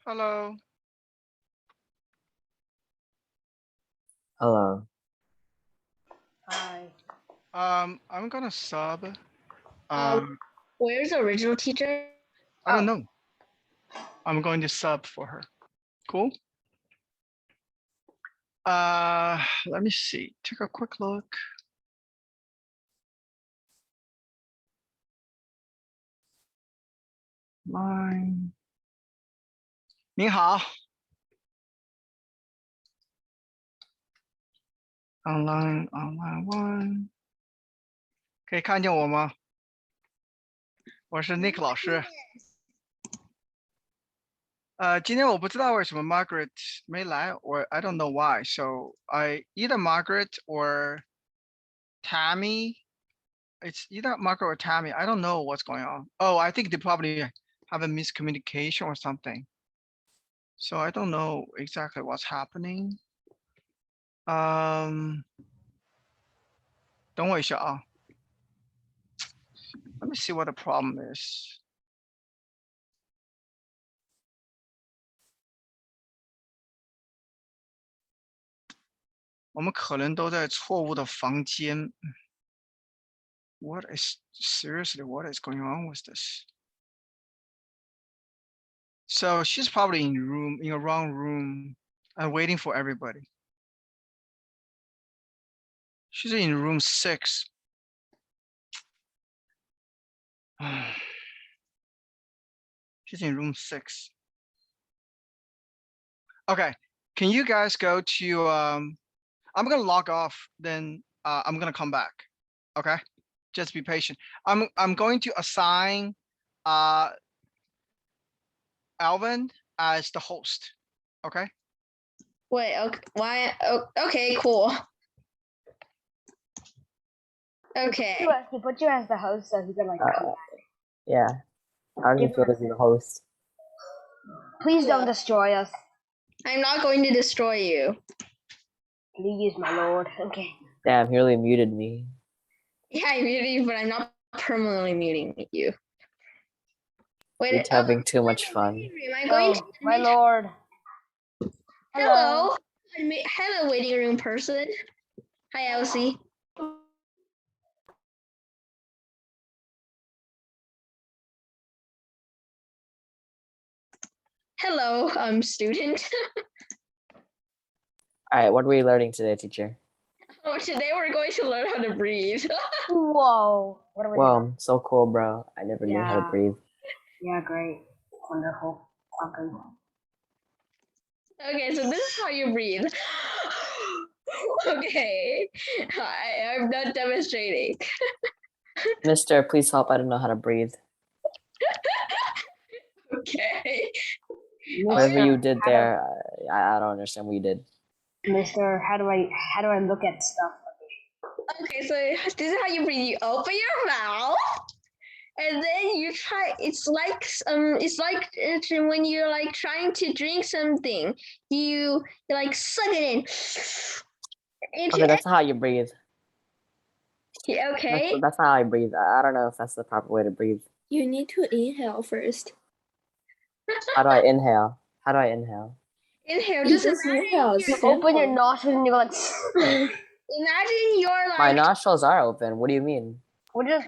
Hello. Hello. Hi. I'm gonna sub. Where's the original teacher? I don't know. I'm going to sub for her. Cool. Let me see. Take a quick look. Line. 你好。Online one. 可以看见我吗？我是 Nick 老师。今天我不知道为什么 Margaret 没来 or I don't know why. So I either Margaret or Tammy. It's either Margaret or Tammy. I don't know what's going on. Oh, I think they probably have a miscommunication or something. So I don't know exactly what's happening. 等我一下啊。Let me see what the problem is. 我们可能都在错误的房间。What is seriously? What is going on with this? So she's probably in a wrong room and waiting for everybody. She's in room 6. She's in room 6. Okay, can you guys go to I'm gonna log off, then I'm gonna come back. Okay, just be patient. I'm going to assign Alvin as the host. Okay. Wait, okay, why? Oh, okay, cool. Okay. He put you as the host so he could like come. Yeah. How do you feel as the host? Please don't destroy us. I'm not going to destroy you. Please, my lord. Okay. Damn, he really muted me. Yeah, I muted you, but I'm not permanently muting you. Wait, You're having too much fun. I'm going to my lord. Hello. Hello, waiting room person. Hi, Elsie. Hello, student. All right, what were you learning today, teacher? Oh, today we're going to learn how to breathe. Whoa. What are we doing? So cool, bro. I never knew how to breathe. Yeah, great. Wonderful. Awesome. Okay, so this is how you breathe. Okay, I'm not demonstrating. Mister, please help. I don't know how to breathe. Okay. Whatever you did there, I don't understand what you did. Mister, how do I look at stuff? Okay, so this is how you breathe. You open your mouth, and then you try. It's like when you're like trying to drink something, you like suck it in. Okay, that's not how you breathe. Yeah, okay. That's not how I breathe. I don't know if that's the proper way to breathe. You need to inhale first. How do I inhale? How do I inhale? Inhale. Just inhale. You open your nostrils and you go like. Imagine you're like. My nostrils are open. What do you mean? We're just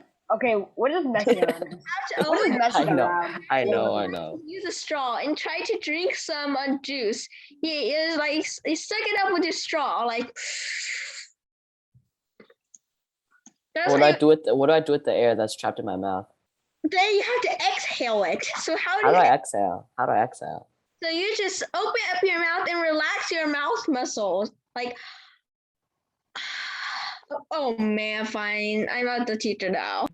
messing around. We're just messing around. I know. Use a straw and try to drink some juice. You like you suck it up with your straw, like. What do I do with the air that's trapped in my mouth? Then you have to exhale it. So how do I exhale? How do I exhale? So you just open up your mouth and relax your mouth muscles, like. Oh man, fine. I'm not the teacher now.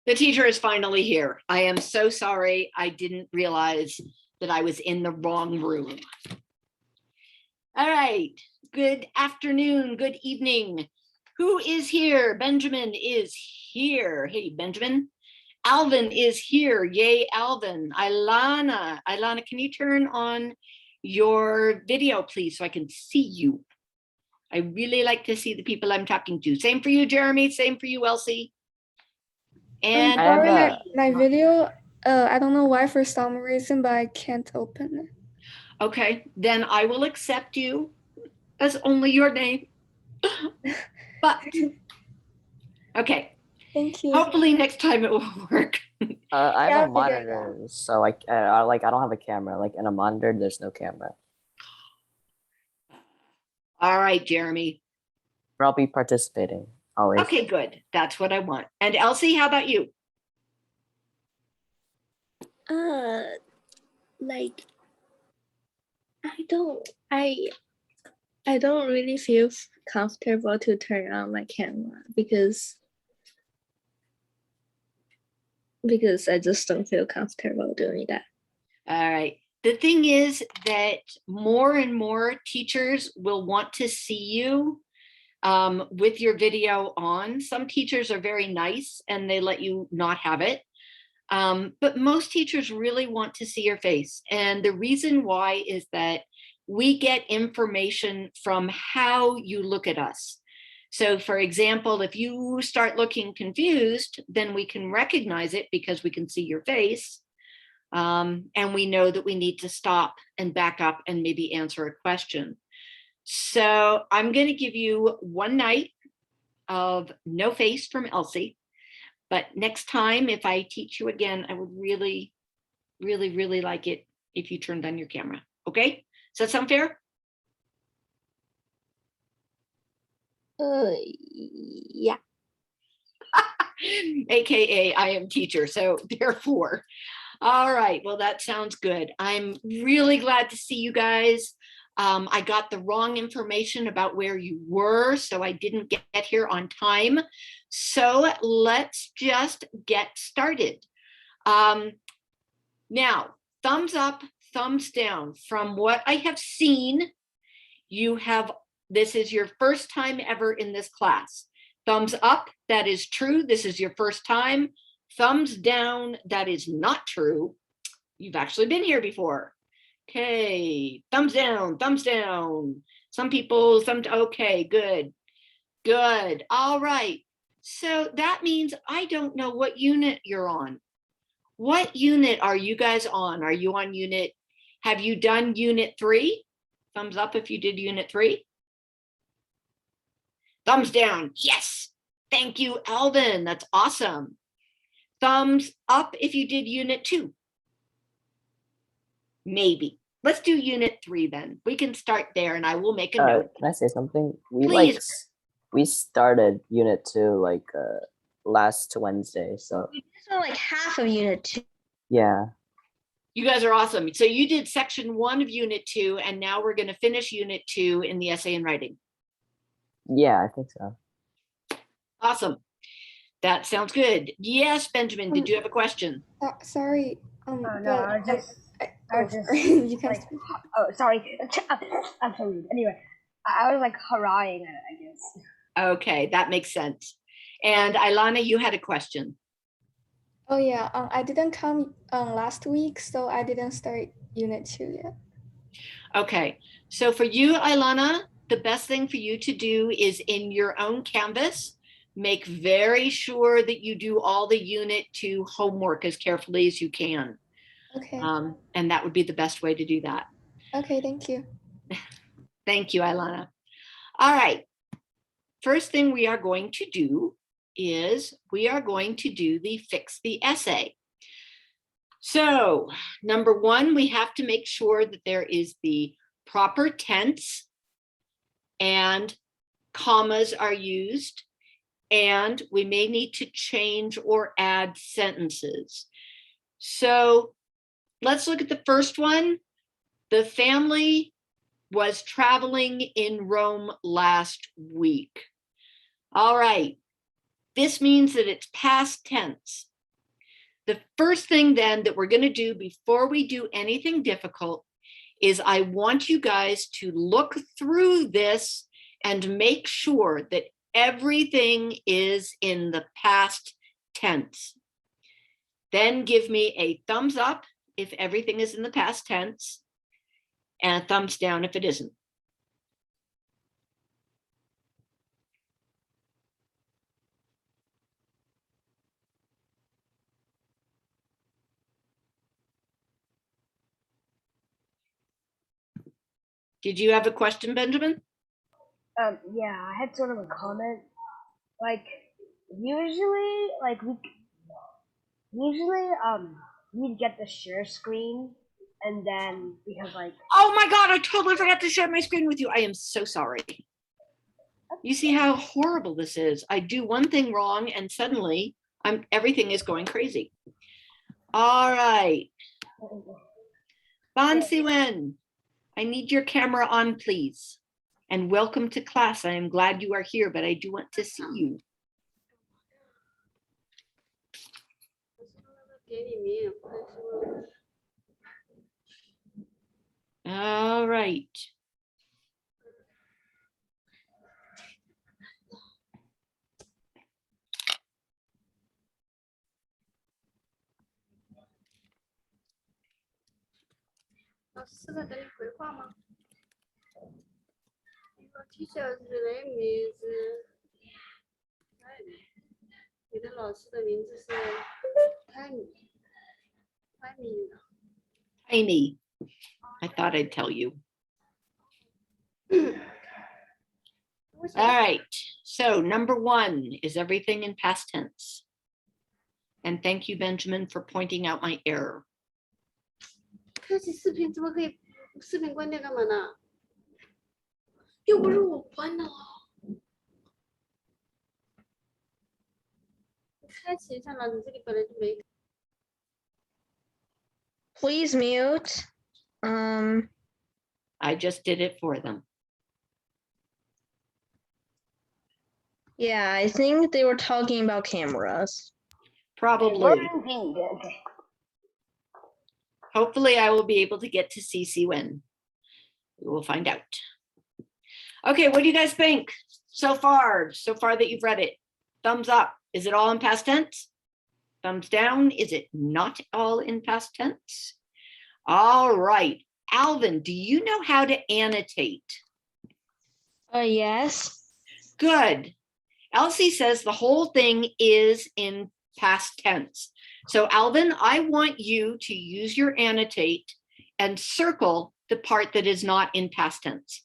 The teacher is finally here. I am so sorry. I didn't realize that I was in the wrong room. All right. Good afternoon. Good evening. Who is here? Benjamin is here. Hey, Benjamin. Alvin is here. Yay, Alvin. Ilana, can you turn on your video, please, so I can see you? I really like to see the people I'm talking to. Same for you, Jeremy. Same for you, Elsie. And my video I don't know why for some reason, but I can't open it. Okay, then I will accept you as only your name. But, okay, Thank you. hopefully next time it will work. I Yeah, have I'll a figure it monitor, so like I don't have a camera. Like in a monitor, there's no camera. All right, Jeremy. But I'll be participating always. Okay, good. That's what I want. And Elsie, how about you? Like I don't really feel comfortable to turn on my camera because I just don't feel comfortable doing that. All right. The thing is that more and more teachers will want to see you with your video on. Some teachers are very nice and they let you not have it. But most teachers really want to see your face. And the reason why is that we get information from how you look at us. So for example, if you start looking confused, then we can recognize it because we can see your face. And we know that we need to stop and back up and maybe answer a question. So I'm going to give you one night of no face from Elsie. But next time, if I teach you again, I would really, really, really like it if you turned on your camera. Okay? Does that sound fair? Yeah. AKA I am teacher, so therefore. All right, well, that sounds good. I'm really glad to see you guys. I got the wrong information about where you were, so I didn't get here on time. So let's just get started. Now, thumbs up, thumbs down. From what I have seen, this is your first time ever in this class. Thumbs up, that is true. This is your first time. Thumbs down, that is not true. You've actually been here before. Okay, thumbs down, thumbs down. Some people, okay, good, good. All right, so that means I don't know what unit you're on. What unit are you guys on? Are you on unit, have you done unit 3? Thumbs up if you did unit 3. Thumbs down, yes. Thank you, Alvin, that's awesome. Thumbs up if you did unit 2. Maybe. Let's do unit 3 then. We can start there and I will make a note. Can I say something? Please. We started unit 2 like last Wednesday, so It's not like half of unit 2. yeah. You guys are awesome. So you did section 1 of unit 2 and now we're going to finish unit 2 in the essay and writing. Yeah, I think so. Awesome. That sounds good. Yes, Benjamin, did you have a question? Sorry. Oh, no, I was just you can like, oh, sorry. I'm so rude. Anyway, I was like hurrahing at it, I guess. Okay, that makes sense. And Ilana, you had a question. Oh yeah, I didn't come last week, so I didn't start unit 2 yet. Okay, so for you, Ilana, the best thing for you to do is in your own Canvas, make very sure that you do all the unit 2 homework as carefully as you can. Okay. And that would be the best way to do that. Okay, thank you. Thank you, Ilana. All right, first thing we are going to do is we are going to do the fix the essay. So number 1, we have to make sure that there is the proper tense and commas are used, and we may need to change or add sentences. So let's look at the first one. The family was traveling in Rome last week. All right, this means that it's past tense. The first thing then that we're going to do before we do anything difficult is I want you guys to look through this and make sure that everything is in the past tense. Then give me a thumbs up if everything is in the past tense and a thumbs down if it isn't. Did you have a question, Benjamin? Yeah, I had sort of a comment. Like, usually, we'd get the share screen, and then because Oh my God, I totally forgot to share my screen with you. I am so sorry. You see how horrible this is. I do one thing wrong and suddenly everything is going crazy. All right. Ban Siwen, I need your camera on, please. And welcome to class. I am glad you are here, but I do want to see you. All right. Teacher's name is 你的老师的名字是 Tammy。 Amy, I thought I'd tell you. All right, so number 1, is everything in past tense? And thank you, Benjamin, for pointing out my error. 开启视频怎么可以视频关掉干嘛呢？又不是我关的哦。你开启一下嘛，你这里本来就没。 Please mute. I just did it for them. Yeah, I think they were talking about cameras. Probably. indeed. Okay. Hopefully I will be able to get to CC when. We will find out. Okay, what do you guys think so far that you've read it? Thumbs up. Is it all in past tense? Thumbs down. Is it not all in past tense? All right. Alvin, do you know how to annotate? Yes. Good. Elsie says the whole thing is in past tense. So Alvin, I want you to use your annotate and circle the part that is not in past tense.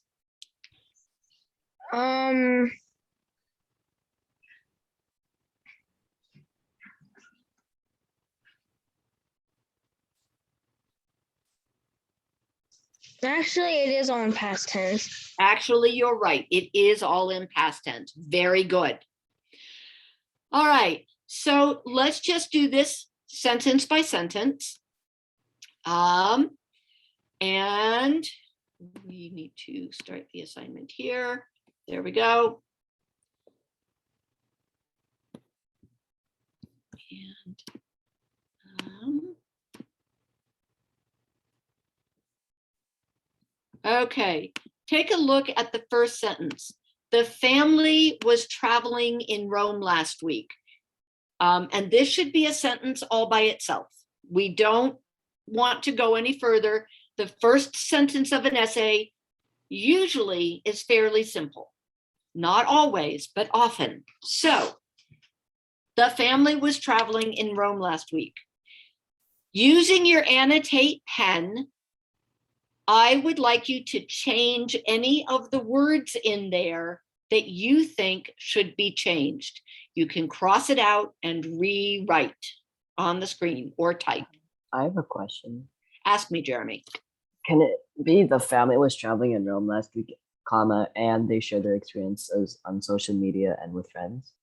Actually, it is all in past tense. Actually, you're right. It is all in past tense. Very good. All right. So let's just do this sentence by sentence. And we need to start the assignment here. There we go. And okay, take a look at the first sentence. The family was traveling in Rome last week. And this should be a sentence all by itself. We don't want to go any further. The first sentence of an essay usually is fairly simple. Not always, but often. So, the family was traveling in Rome last week. Using your annotate pen, I would like you to change any of the words in there that you think should be changed. You can cross it out and rewrite on the screen or type. I have a question. Ask me, Jeremy. Can it be the family was traveling in Rome last week, comma, and they shared their experiences on social media and with friends?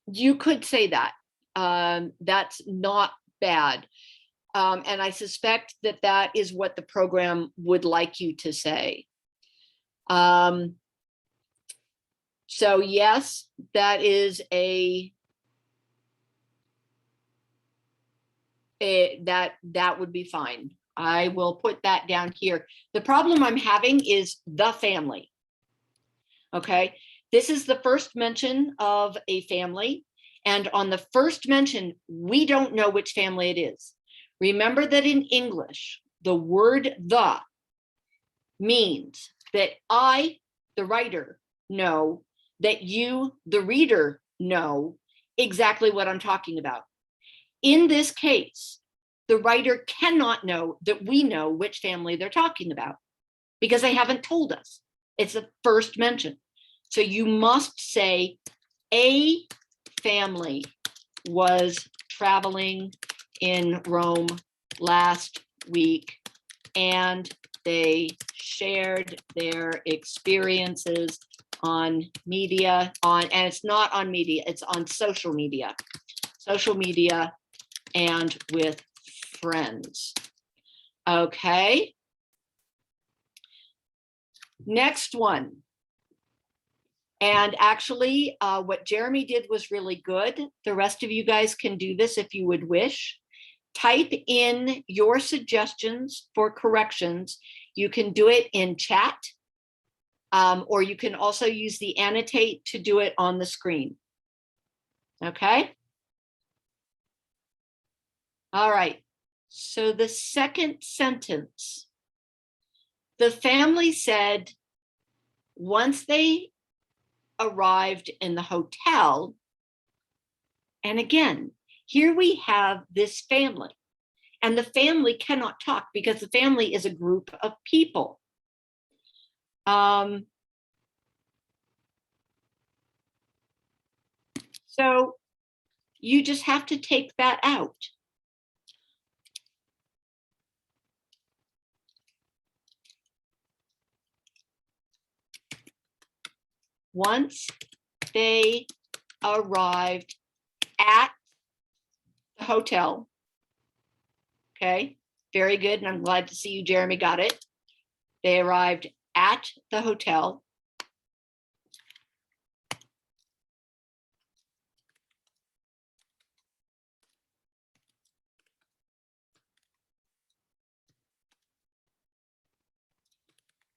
You could say that. That's not bad. And I suspect that that is what the program would like you to say. So yes, that is that would be fine. I will put that down here. The problem I'm having is the family. Okay, this is the first mention of a family. And on the first mention, we don't know which family it is. Remember that in English, the word the means that I, the writer, know that you, the reader, know exactly what I'm talking about. In this case, the writer cannot know that we know which family they're talking about because they haven't told us. It's a first mention. So you must say a family was traveling in Rome last week and they shared their experiences on media and it's not on media, it's on social media and with friends. Okay. Next one. And actually, what Jeremy did was really good. The rest of you guys can do this if you would wish. Type in your suggestions for corrections. You can do it in chat, or you can also use the annotate to do it on the screen. Okay? All right. So the second sentence, the family said once they arrived in the hotel, and again, here we have this family, and the family cannot talk because the family is a group of people. So you just have to take that out. Once they arrived at the hotel. Okay, very good. And I'm glad to see you, Jeremy, got it. They arrived at the hotel.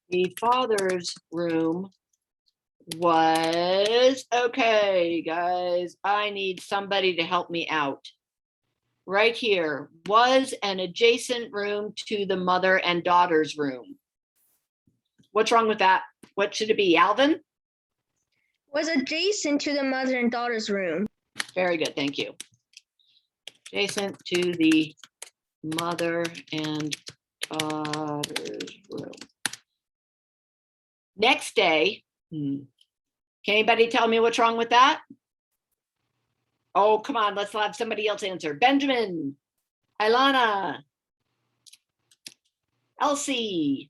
The father's room was, okay, guys, I need somebody to help me out. Right here, was an adjacent room to the mother and daughter's room. What's wrong with that? What should it be, Alvin? Was adjacent to the mother and daughter's room. Very good, thank you. Adjacent to the mother and daughter's room. Next day, can anybody tell me what's wrong with that? Oh, come on, let's have somebody else answer. Benjamin, Ilana, Elsie.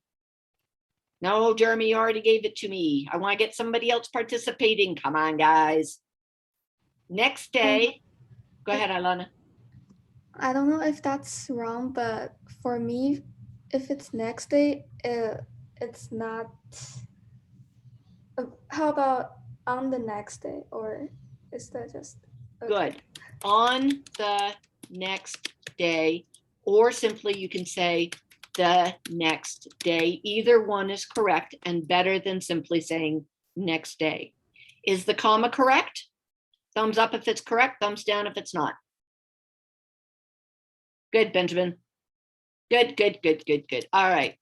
No, Jeremy, you already gave it to me. I want to get somebody else participating. Come on, guys. Next day, go ahead, Ilana. I don't know if that's wrong, but for me, if it's next day, it's not. How about on the next day, or is that just okay? Good. On the next day, or simply you can say the next day. Either one is correct and better than simply saying next day. Is the comma correct? Thumbs up if it's correct, thumbs down if it's not. Good, Benjamin. Good, good, good, good, good. All right.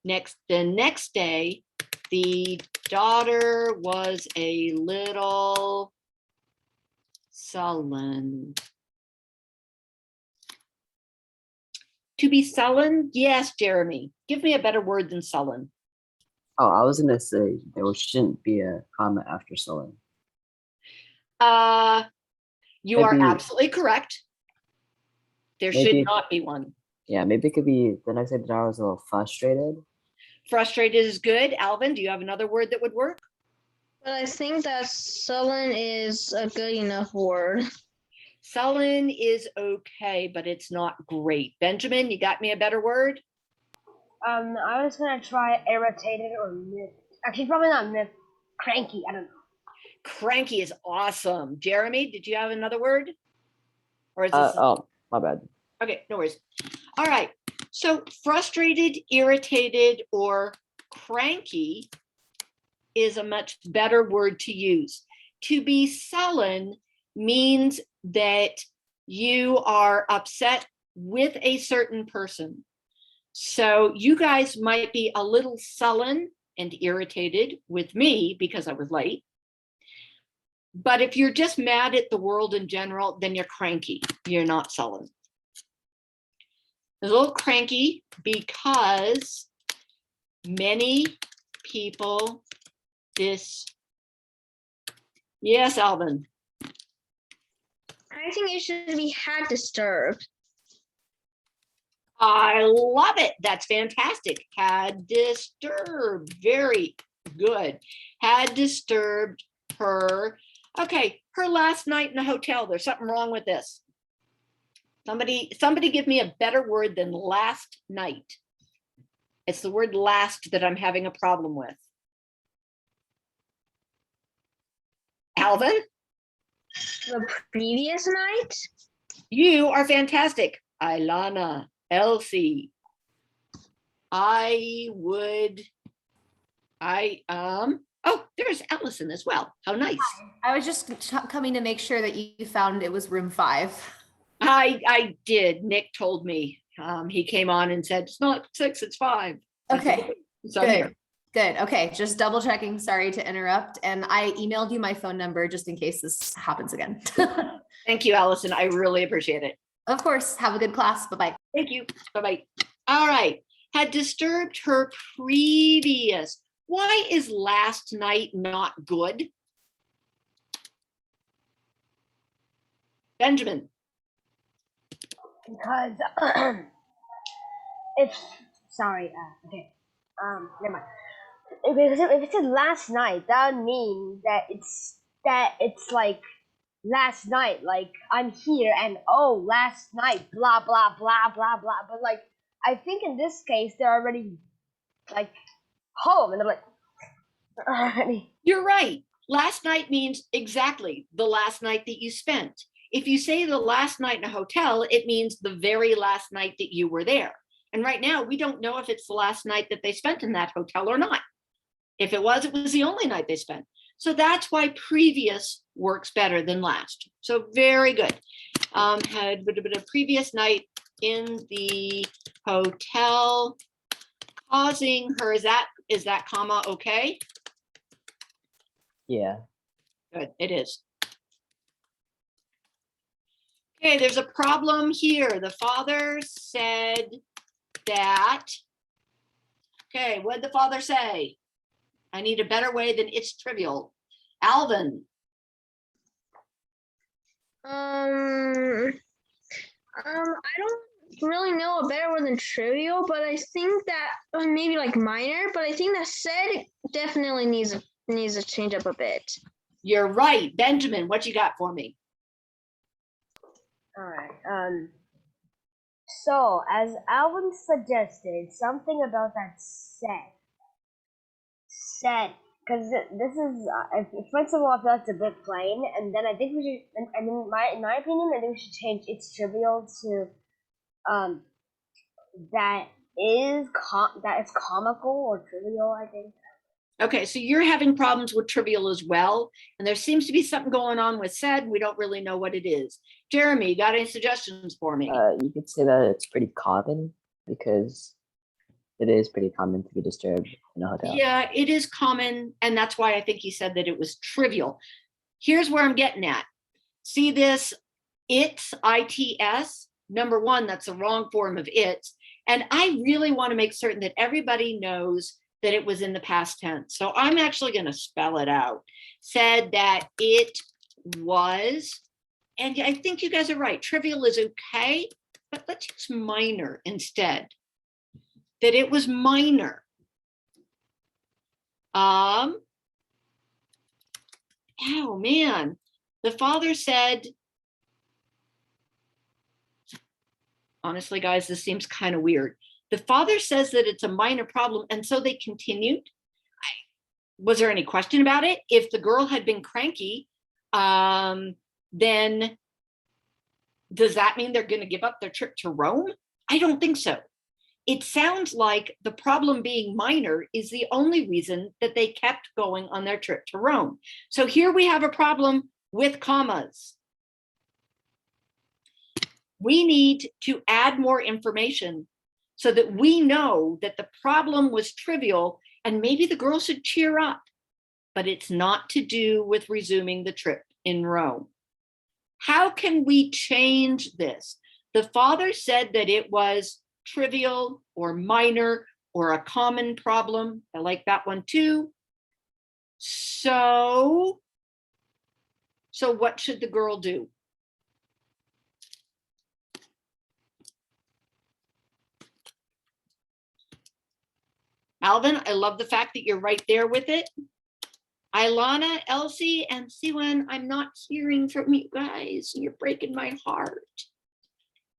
Next, the next day, the daughter was a little sullen. To be sullen? Yes, Jeremy. Give me a better word than sullen. Oh, I was gonna say there shouldn't be a comma after sullen. You are Maybe- absolutely correct. There should Maybe- not be one. Yeah, maybe it could be the next day the daughter was a little frustrated. Frustrated is good. Alvin, do you have another word that would work? But I think that sullen is a good enough word. Sullen is okay, but it's not great. Benjamin, you got me a better word? I was gonna try irritated or miffed. Actually, probably not miffed. Cranky. I don't know. Cranky is awesome. Jeremy, did you have another word? Or is this? Oh, my bad. Okay, no worries. All right. So frustrated, irritated, or cranky is a much better word to use. To be sullen means that you are upset with a certain person. So you guys might be a little sullen and irritated with me because I was late. But if you're just mad at the world in general, then you're cranky. You're not sullen. a little cranky because many people Yes, Alvin. I think it should be had disturbed. I love it. That's fantastic. Had disturbed. Very good. Had disturbed her. Okay, her last night in the hotel. There's something wrong with this. Somebody give me a better word than last night. It's the word last that I'm having a problem with. Alvin? The previous night? You are fantastic. Ilana, Elsie. Oh, there's Allison as well. How nice. I was just coming to make sure that you found it was room 5. I did. Nick told me. He came on and said, it's not 6, it's 5. Okay, So I'm here. good. Okay, just double checking. Sorry to interrupt. And I emailed you my phone number just in case this happens again. Thank you, Allison. I really appreciate it. Of course. Have a good class. Bye-bye. Thank you. Bye-bye. All right. Had disturbed her previous. Why is last night not good? Benjamin. Because if sorry, okay, never mind. Because if it's last night, that would mean that it's like last night, like I'm here and oh last night, blah blah blah blah blah. But like I think in this case they're already like home and they're like already. You're right. Last night means exactly the last night that you spent. If you say the last night in a hotel, it means the very last night that you were there. And right now, we don't know if it's the last night that they spent in that hotel or not. If it was the only night they spent. So that's why previous works better than last. So very good. Had a previous night in the hotel causing her, is that comma okay? Yeah. Good, it is. Okay, there's a problem here. The father said that, okay, what did the father say? I need a better way than it's trivial. Alvin. I don't really know a better word than trivial, but I think that maybe like minor, but I think that said definitely needs to change up a bit. You're right. Benjamin, what you got for me? All right. So as Alvin suggested, something about that said, because this is first of all, I feel like it's a bit plain, and then I think we should, and in my opinion, I think we should change it's trivial to that is comical or trivial, I think. Okay, so you're having problems with trivial as well, and there seems to be something going on with said. We don't really know what it is. Jeremy, got any suggestions for me? You could say that it's pretty common because it is pretty common to be disturbed in a hotel. Yeah, it is common, and that's why I think he said that it was trivial. Here's where I'm getting at. See this, it's, ITS, number one, that's the wrong form of it's, and I really want to make certain that everybody knows that it was in the past tense. So I'm actually going to spell it out. Said that it was, and I think you guys are right, trivial is okay, but let's use minor instead. That it was minor. Oh man, the father said, honestly, guys, this seems kind of weird. The father says that it's a minor problem, and so they continued. Was there any question about it? If the girl had been cranky, then does that mean they're going to give up their trip to Rome? I don't think so. It sounds like the problem being minor is the only reason that they kept going on their trip to Rome. So here we have a problem with commas. We need to add more information so that we know that the problem was trivial and maybe the girl should cheer up, but it's not to do with resuming the trip in Rome. How can we change this? The father said that it was trivial or minor or a common problem. I like that one too. So what should the girl do? Alvin, I love the fact that you're right there with it. Ilana, Elsie, and Siwan, I'm not hearing from you guys. You're breaking my heart.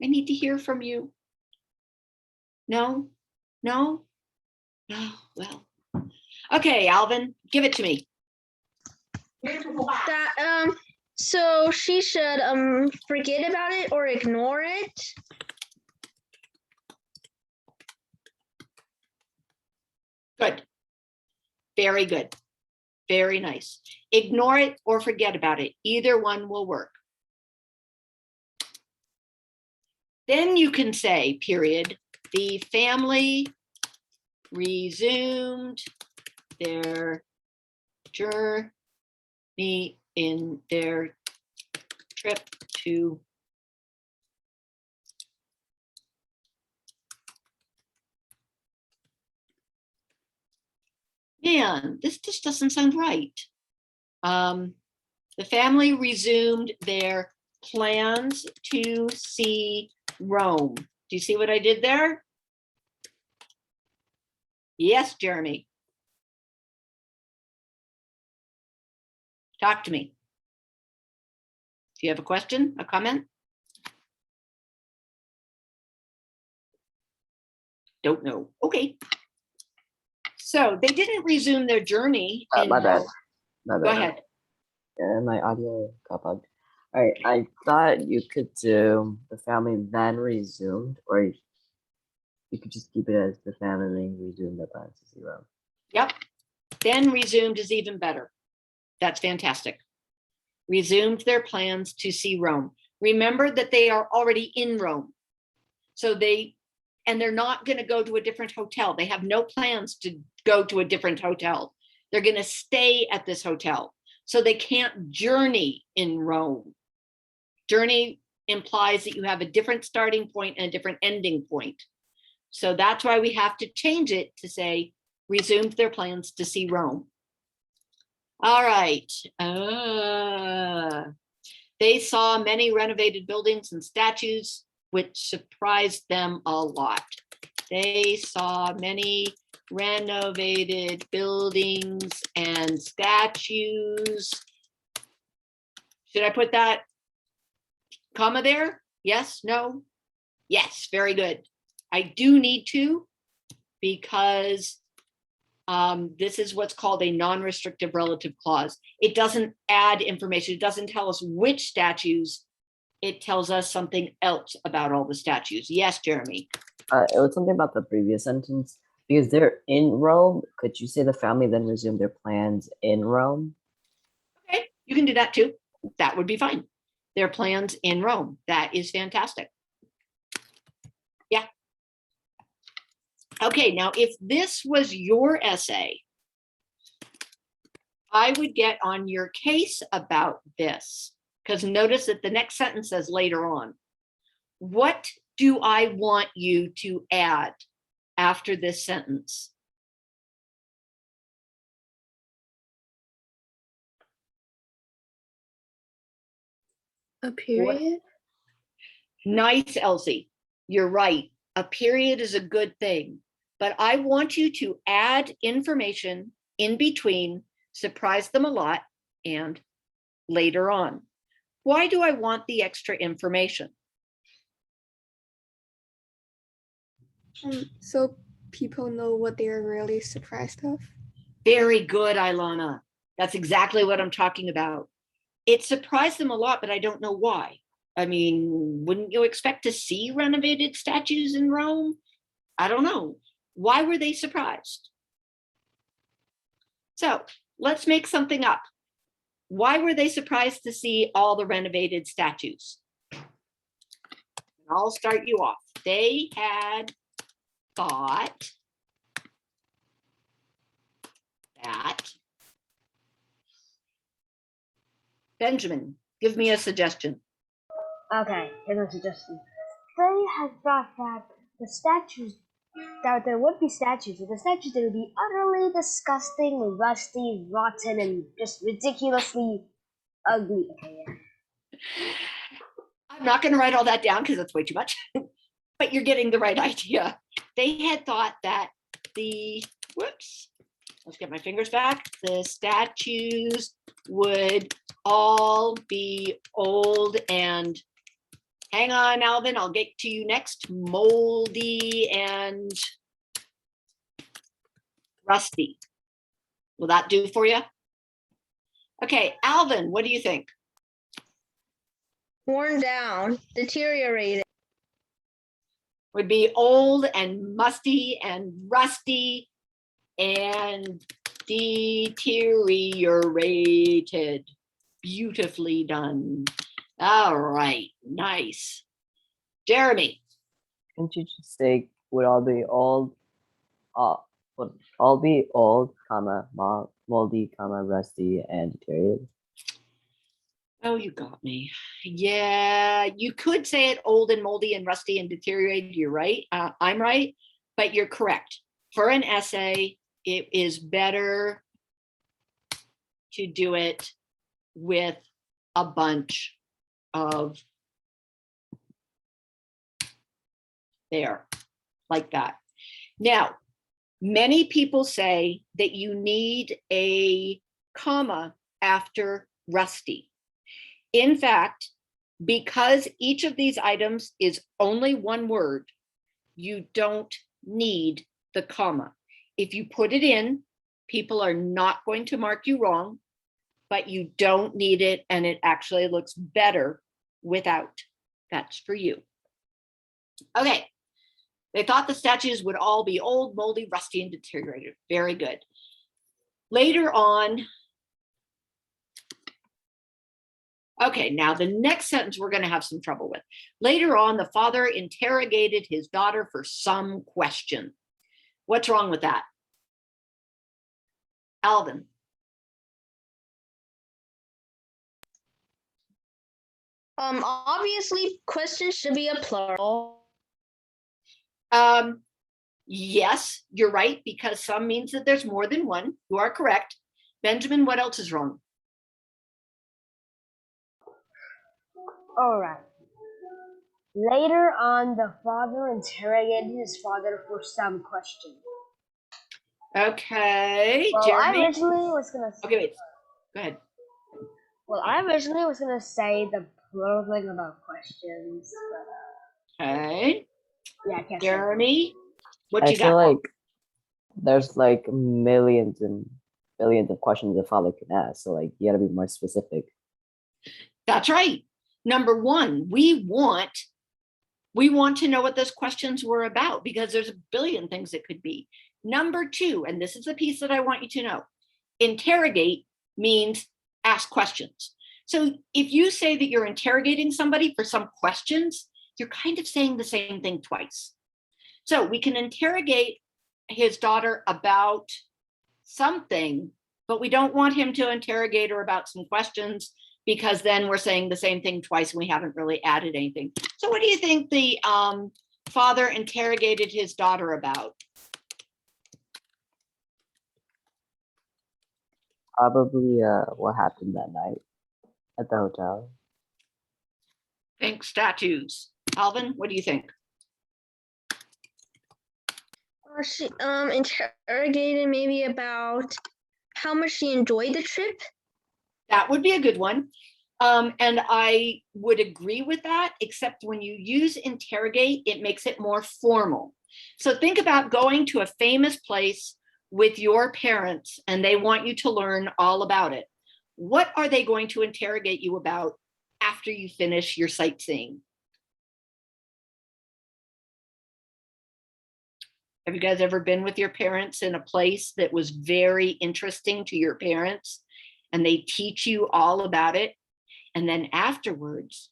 I need to hear from you. No? No? Oh, well. Okay, Alvin, give it to me. That so she should forget about it or ignore it. Good. Very good. Very nice. Ignore it or forget about it. Either one will work. Then you can say, period, the family resumed their journey in their trip to man, this just doesn't sound right. The family resumed their plans to see Rome. Do you see what I did there? Yes, Jeremy. Talk to me. Do you have a question, a comment? Don't know. Okay. So they didn't resume their journey. My bad. My Go bad. ahead. My audio got bugged. All right, I thought you could do the family then resumed, or you could just keep it as the family resumed their plans to see Rome. Yep. Then resumed is even better. That's fantastic. Resumed their plans to see Rome. Remember that they are already in Rome. So they're not going to go to a different hotel. They have no plans to go to a different hotel. They're going to stay at this hotel. So they can't journey in Rome. Journey implies that you have a different starting point and a different ending point. So that's why we have to change it to say, resumed their plans to see Rome. All right. They saw many renovated buildings and statues, which surprised them a lot. They saw many renovated buildings and statues. Should I put that comma there? Yes, no? Yes, very good. I do need to, because this is what's called a non-restrictive relative clause. It doesn't add information. It doesn't tell us which statues. It tells us something else about all the statues. Yes, Jeremy. It was something about the previous sentence. Because they're in Rome, could you say the family then resumed their plans in Rome? Okay, you can do that too. That would be fine. Their plans in Rome. That is fantastic. Yeah. Okay, now if this was your essay, I would get on your case about this, because notice that the next sentence says later on. What do I want you to add after this sentence? A period? Nice, Elsie. You're right. A period is a good thing, but I want you to add information in between, surprise them a lot, and later on. Why do I want the extra information? So people know what they're really surprised of. Very good, Ilana. That's exactly what I'm talking about. It surprised them a lot, but I don't know why. I mean, wouldn't you expect to see renovated statues in Rome? I don't know. Why were they surprised? So let's make something up. Why were they surprised to see all the renovated statues? I'll start you off. They had thought that. Benjamin, give me a suggestion. Okay, here's a suggestion. They had thought that the statues, that there would be statues, but the statues they would be utterly disgusting, rusty, rotten, and just ridiculously ugly. Okay, yeah. I'm not going to write all that down because that's way too much, but you're getting the right idea. They had thought that whoops, let's get my fingers back. The statues would all be old and, hang on, Alvin, I'll get to you next, moldy and rusty. Will that do for you? Okay, Alvin, what do you think? Worn down, deteriorated. Would be old and musty and rusty and deteriorated. Beautifully done. All right, nice. Jeremy. Can't you just say would all be old, would all be old, comma, moldy, comma, rusty, and deteriorated? Oh, you got me. Yeah, you could say it old and moldy and rusty and deteriorated. You're right. I'm right, but you're correct. For an essay, it is better to do it with a bunch of there, like that. Now, many people say that you need a comma after rusty. In fact, because each of these items is only one word, you don't need the comma. If you put it in, people are not going to mark you wrong, but you don't need it, and it actually looks better without. That's for you. Okay, they thought the statues would all be old, moldy, rusty, and deteriorated. Very good. Later on, okay, now the next sentence we're going to have some trouble with. Later on, the father interrogated his daughter for some question. What's wrong with that? Alvin. Obviously, questions should be a plural. Yes, you're right, because some means that there's more than one. You are correct. Benjamin, what else is wrong? All right. Later on, the father interrogated his father for some question. Okay, Well, Jeremy. I originally was gonna. Okay, wait. Go ahead. Well, I originally was gonna say the plural thing about questions, but Okay, yeah, I can't. Jeremy, what I you feel got? like there's like millions and billions of questions a father can ask. So like you gotta be more specific. That's right. Number one, we want to know what those questions were about, because there's a billion things it could be. Number two, and this is the piece that I want you to know, interrogate means ask questions. So if you say that you're interrogating somebody for some questions, you're kind of saying the same thing twice. So we can interrogate his daughter about something, but we don't want him to interrogate her about some questions, because then we're saying the same thing twice and we haven't really added anything. So what do you think the father interrogated his daughter about? Probably what happened that night at the hotel. Think statues. Alvin, what do you think? She interrogated maybe about how much she enjoyed the trip. That would be a good one. And I would agree with that, except when you use interrogate, it makes it more formal. So think about going to a famous place with your parents and they want you to learn all about it. What are they going to interrogate you about after you finish your sightseeing? Have you guys ever been with your parents in a place that was very interesting to your parents and they teach you all about it? And then afterwards,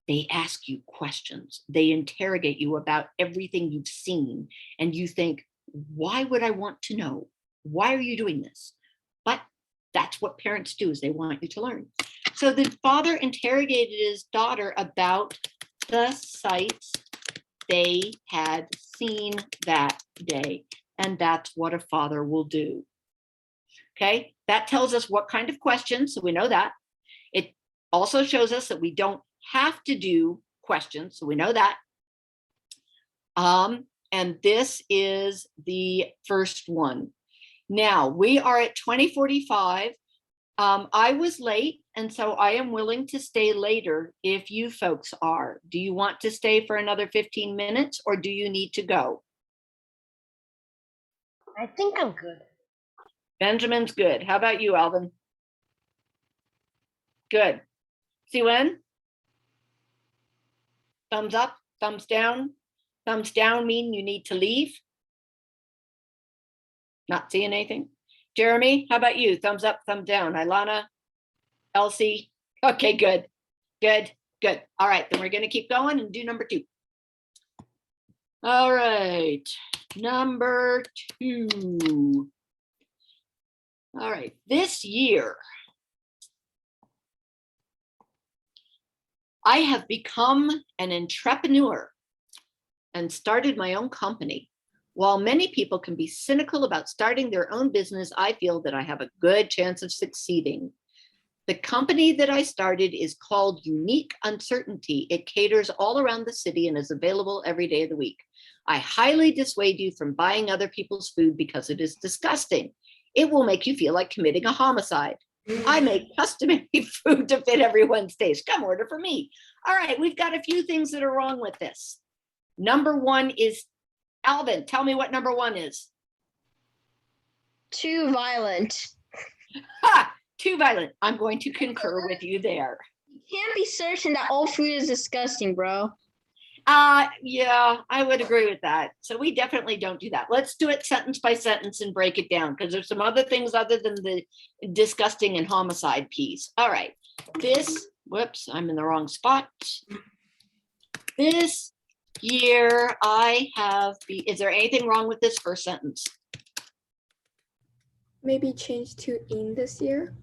they ask you questions. They interrogate you about everything you've seen. And you think, why would I want to know? Why are you doing this? But that's what parents do, is they want you to learn. So the father interrogated his daughter about the sights they had seen that day. And that's what a father will do. Okay, that tells us what kind of questions, so we know that. It also shows us that we don't have to do questions, so we know that. And this is the first one. Now we are at 20:45. I was late, and so I am willing to stay later if you folks are. Do you want to stay for another 15 minutes or do you need to go? I think I'm good. Benjamin's good. How about you, Alvin? Good. Siwen? Thumbs up, thumbs down. Thumbs down mean you need to leave. Not seeing anything. Jeremy, how about you? Thumbs up, thumbs down. Ilana, Elsie. Okay, good, good, good. All right, then we're going to keep going and do number 2. All right, number 2. All right, this year, I have become an entrepreneur and started my own company. While many people can be cynical about starting their own business, I feel that I have a good chance of succeeding. The company that I started is called Unique Uncertainty. It caters all around the city and is available every day of the week. I highly dissuade you from buying other people's food because it is disgusting. It will make you feel like committing a homicide. I make custom-made food to fit everyone's taste. Come order for me. All right, we've got a few things that are wrong with this. Number 1 is, Alvin, tell me what number 1 is. Too violent. Ha! Too violent. I'm going to concur with you there. You can't be certain that all food is disgusting, bro. Yeah, I would agree with that. So we definitely don't do that. Let's do it sentence by sentence and break it down because there's some other things other than the disgusting and homicide piece. All right. This, whoops, I'm in the wrong spot. This year I have, is there anything wrong with this first sentence? Maybe change to in this year.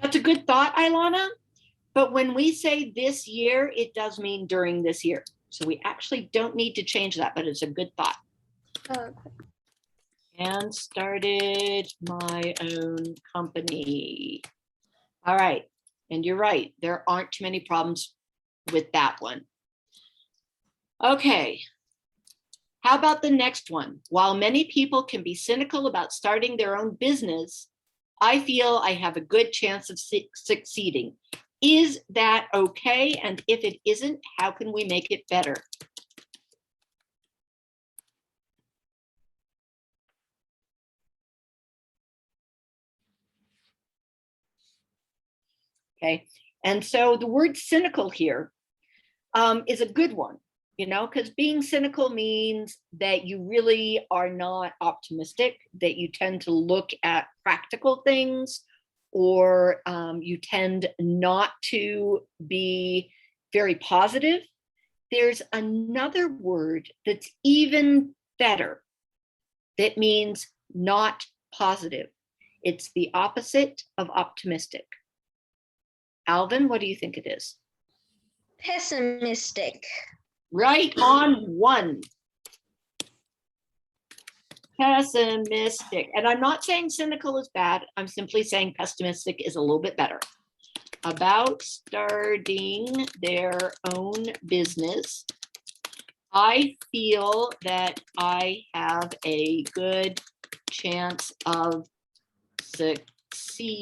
That's a good thought, Ilana. But when we say this year, it does mean during this year. So we actually don't need to change that, but it's a good thought. Okay. And started my own company. All right. And you're right. There aren't too many problems with that one. Okay. How about the next one? While many people can be cynical about starting their own business, I feel I have a good chance of succeeding. Is that okay? And if it isn't, how can we make it better? Okay, and so the word cynical here is a good one, you know, because being cynical means that you really are not optimistic, that you tend to look at practical things, or you tend not to be very positive. There's another word that's even better that means not positive. It's the opposite of optimistic. Alvin, what do you think it is? Pessimistic. Right on one. Pessimistic. And I'm not saying cynical is bad. I'm simply saying pessimistic is a little bit better. About starting their own business, I feel that I have a good chance of succeeding.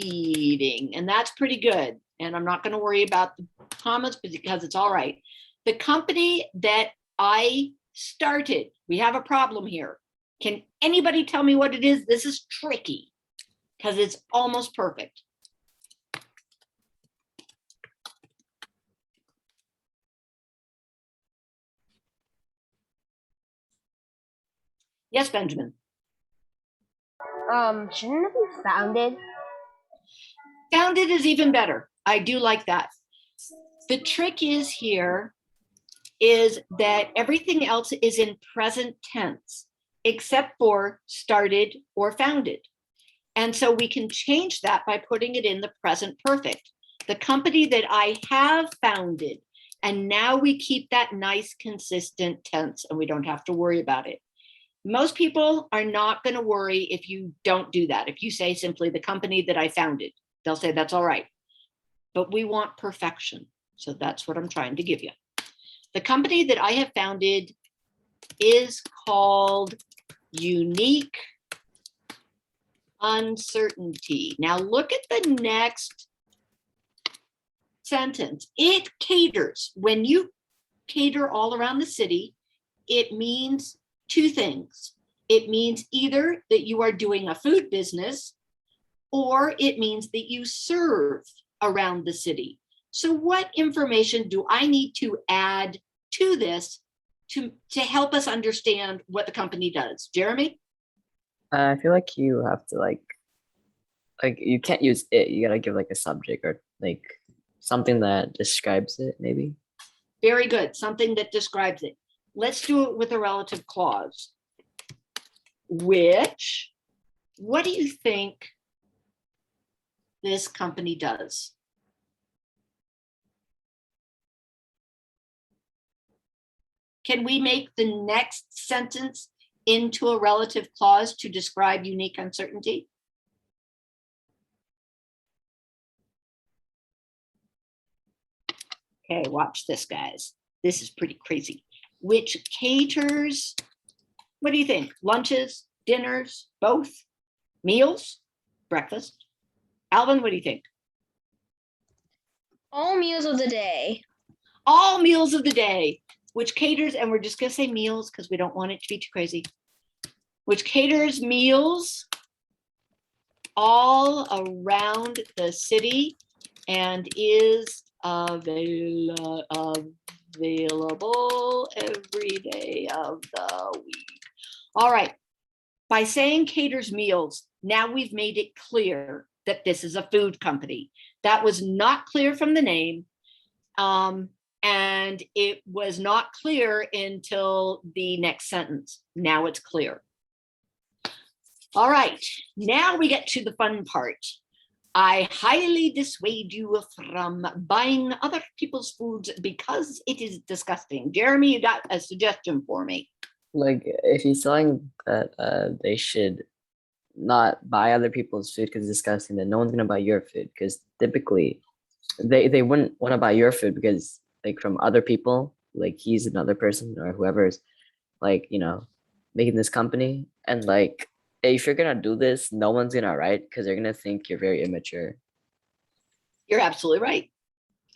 And that's pretty good. And I'm not going to worry about the commas because it's all right. The company that I started, we have a problem here. Can anybody tell me what it is? This is tricky because it's almost perfect. Yes, Benjamin. Shouldn't it be founded? Founded is even better. I do like that. The trick is here is that everything else is in present tense, except for started or founded. And so we can change that by putting it in the present perfect. The company that I have founded And now we keep that nice, consistent tense and we don't have to worry about it. Most people are not going to worry if you don't do that. If you say simply the company that I founded, they'll say that's all right. But we want perfection. So that's what I'm trying to give you. The company that I have founded is called Unique Uncertainty. Now look at the next sentence. It caters. When you cater all around the city, it means two things. It means either that you are doing a food business, or it means that you serve around the city. So what information do I need to add to this to help us understand what the company does? Jeremy? I feel like you have to like you can't use it. You gotta give like a subject or like something that describes it, maybe. Very good. Something that describes it. Let's do it with a relative clause. Which, what do you think this company does? Can we make the next sentence into a relative clause to describe unique uncertainty? Okay, watch this, guys. This is pretty crazy. Which caters, what do you think? Lunches, dinners, both? Meals, breakfast? Alvin, what do you think? All meals of the day. All meals of the day, which caters, and we're just gonna say meals because we don't want it to be too crazy, which caters meals all around the city and is available every day of the week. All right, by saying caters meals, now we've made it clear that this is a food company. That was not clear from the name. And it was not clear until the next sentence. Now it's clear. All right, now we get to the fun part. I highly dissuade you from buying other people's foods because it is disgusting. Jeremy, you got a suggestion for me. Like if he's telling that they should not buy other people's food because it's disgusting, then no one's gonna buy your food because typically they wouldn't want to buy your food because like from other people, like he's another person or whoever's like, you know, making this company. And like if you're gonna do this, no one's gonna write because they're gonna think you're very immature. You're absolutely right.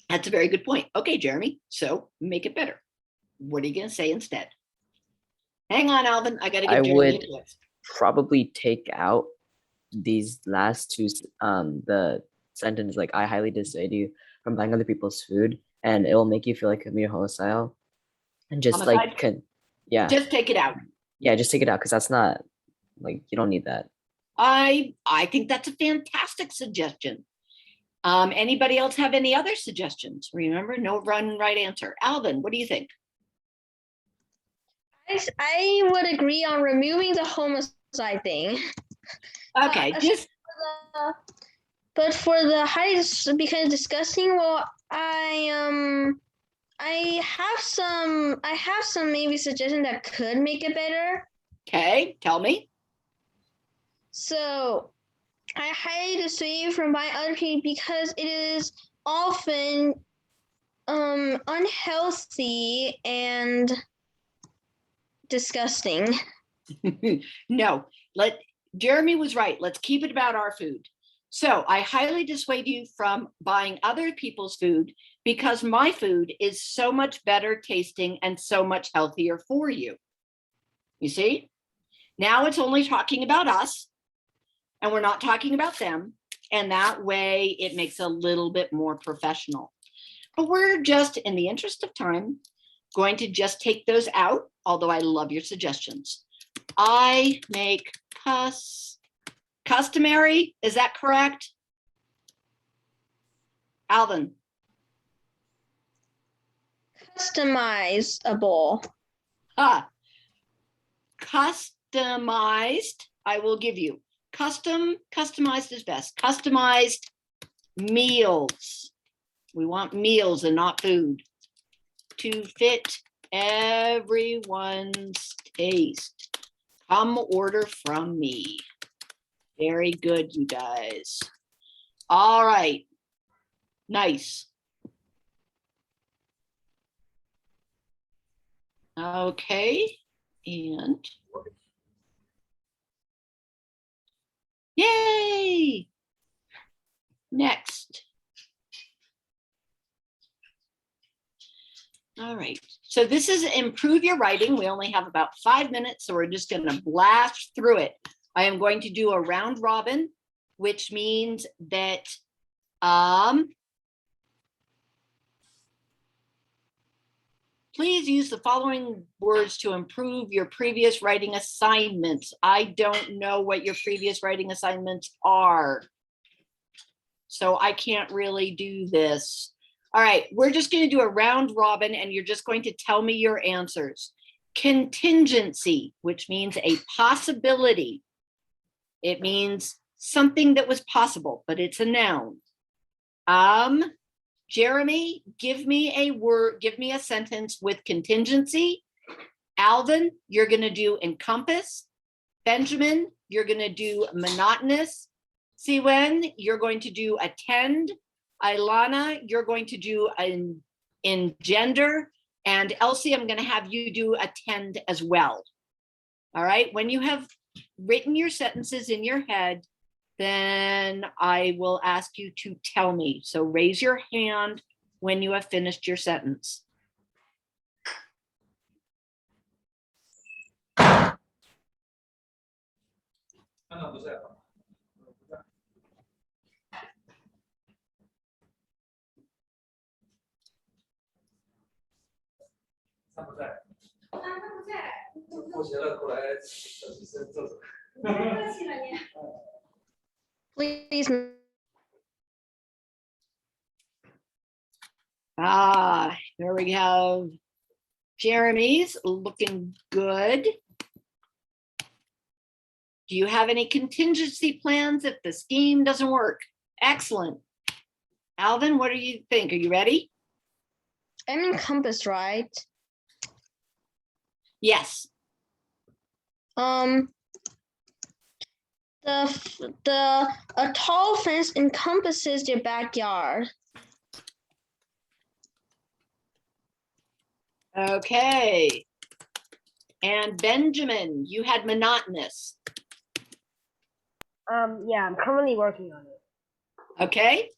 That's a very good point. Okay, Jeremy, so make it better. What are you gonna say instead? Hang on, Alvin, I gotta I give Jeremy would a twist. probably take out these last two the sentence like I highly dissuade you from buying other people's food, and it will make you feel like a mere hostile and just Homicide? like yeah, Just take it out. yeah, just take it out because that's not like you don't need that. I think that's a fantastic suggestion. Anybody else have any other suggestions? Remember, no run right answer. Alvin, what do you think? I would agree on removing the homicide thing. Okay, just But for the highly because disgusting, well, I have some maybe suggestion that could make it better. okay, tell me. So I highly dissuade you from buying other people because it is often unhealthy and disgusting. No, Jeremy was right. Let's keep it about our food. So I highly dissuade you from buying other people's food because my food is so much better tasting and so much healthier for you. You see? Now it's only talking about us and we're not talking about them. And that way it makes a little bit more professional. But we're just, in the interest of time, going to just take those out, although I love your suggestions. I make customary, is that correct? Alvin. Customizable. Customized, I will give you. Customized is best. Customized meals. We want meals and not food. to fit everyone's taste. Come order from me. Very good, you guys. All right. Nice. Okay. And yay. Next. All right. So this is improve your writing. We only have about 5 minutes, so we're just going to blast through it. I am going to do a round robin, which means that please use the following words to improve your previous writing assignments. I don't know what your previous writing assignments are, so I can't really do this. All right, we're just going to do a round robin, and you're just going to tell me your answers. Contingency, which means a possibility. It means something that was possible, but it's a noun. Jeremy, give me a word, give me a sentence with contingency. Alvin, you're going to do encompass. Benjamin, you're going to do monotonous. Siwen, you're going to do attend. Ilana, you're going to do engender. And Elsie, I'm going to have you do attend as well. All right, when you have written your sentences in your head, then I will ask you to tell me. So raise your hand when you have finished your sentence. Please. Here we have Jeremy's looking good. Do you have any contingency plans if the scheme doesn't work? Excellent. Alvin, what do you think? Are you ready? I'm encompassed, right? Yes. A tall fence encompasses the backyard. Okay. And Benjamin, you had monotonous. Yeah, I'm currently working on it. Okay.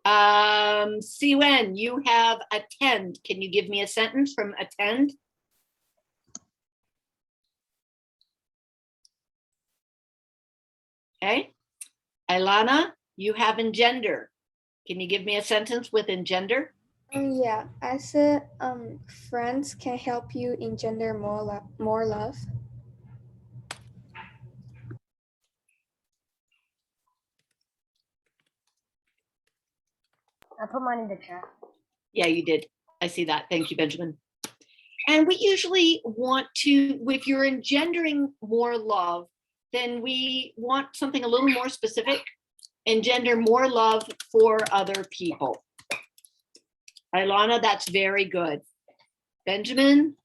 Siwen, you have attend. Can you give me a sentence from attend? Okay. Ilana, you have engender. Can you give me a sentence with engender? Yeah, I said friends can help you engender more love. I put mine in the chat. Yeah, you did. I see that. Thank you, Benjamin. And we usually want to, if you're engendering more love, then we want something a little more specific. Engender more love for other people. Ilana, that's very good. Benjamin?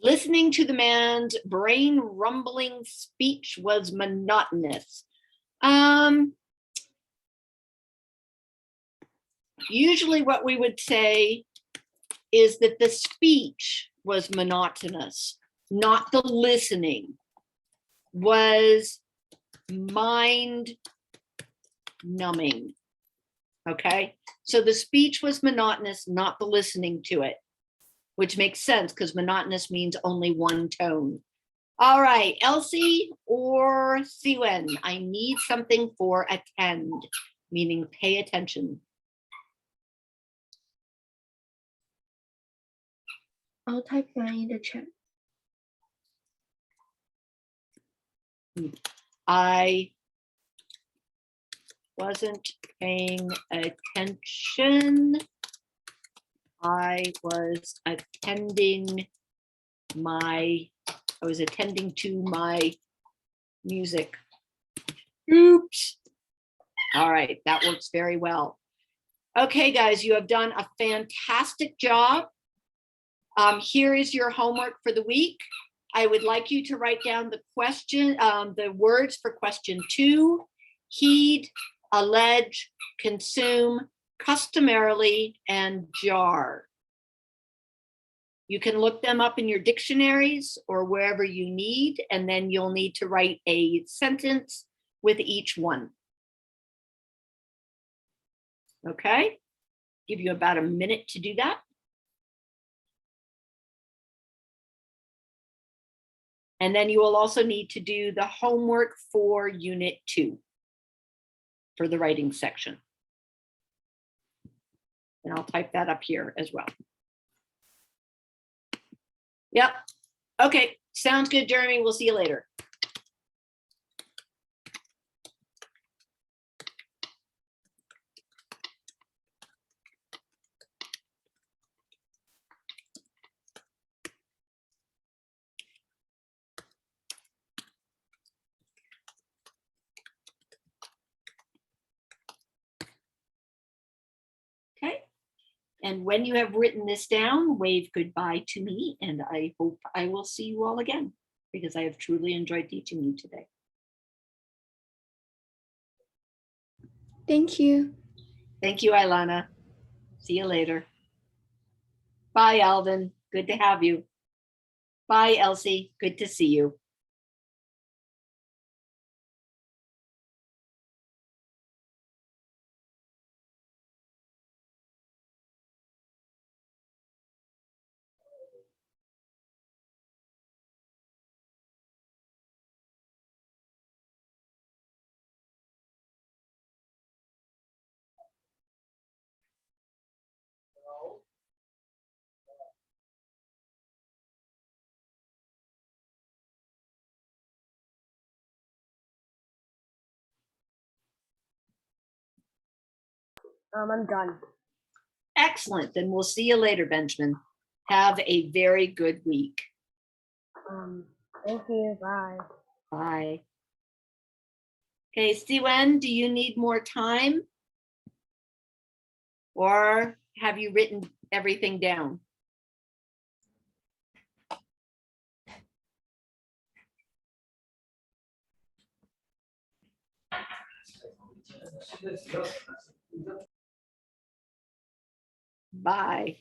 Listening to the man's brain rumbling speech was monotonous. Usually what we would say is that the speech was monotonous, not the listening. Was mind numbing. Okay, so the speech was monotonous, not the listening to it, which makes sense because monotonous means only one tone. All right, Elsie or Siwen, I need something for attend, meaning pay attention. I'll type mine in the chat. I wasn't paying attention. I was attending to my music. Oops. All right, that works very well. Okay, guys, you have done a fantastic job. Here is your homework for the week. I would like you to write down the question, the words for question 2: heed, allege, consume, customarily, and jar. You can look them up in your dictionaries or wherever you need, and then you'll need to write a sentence with each one. Okay? Give you about a minute to do that. And then you will also need to do the homework for Unit 2 for the writing section. And I'll type that up here as well. Yep. Okay, sounds good, Jeremy. We'll see you later. Okay. And when you have written this down, wave goodbye to me, and I hope I will see you all again, because I have truly enjoyed teaching you today. Thank you. Thank you, Ilana. See you later. Bye, Alvin. Good to have you. Bye, Elsie. Good to see you. I'm done. Excellent. Then we'll see you later, Benjamin. Have a very good week. Thank you. Bye. Bye. Okay, Siwen, do you need more time? Or have you written everything down? Bye.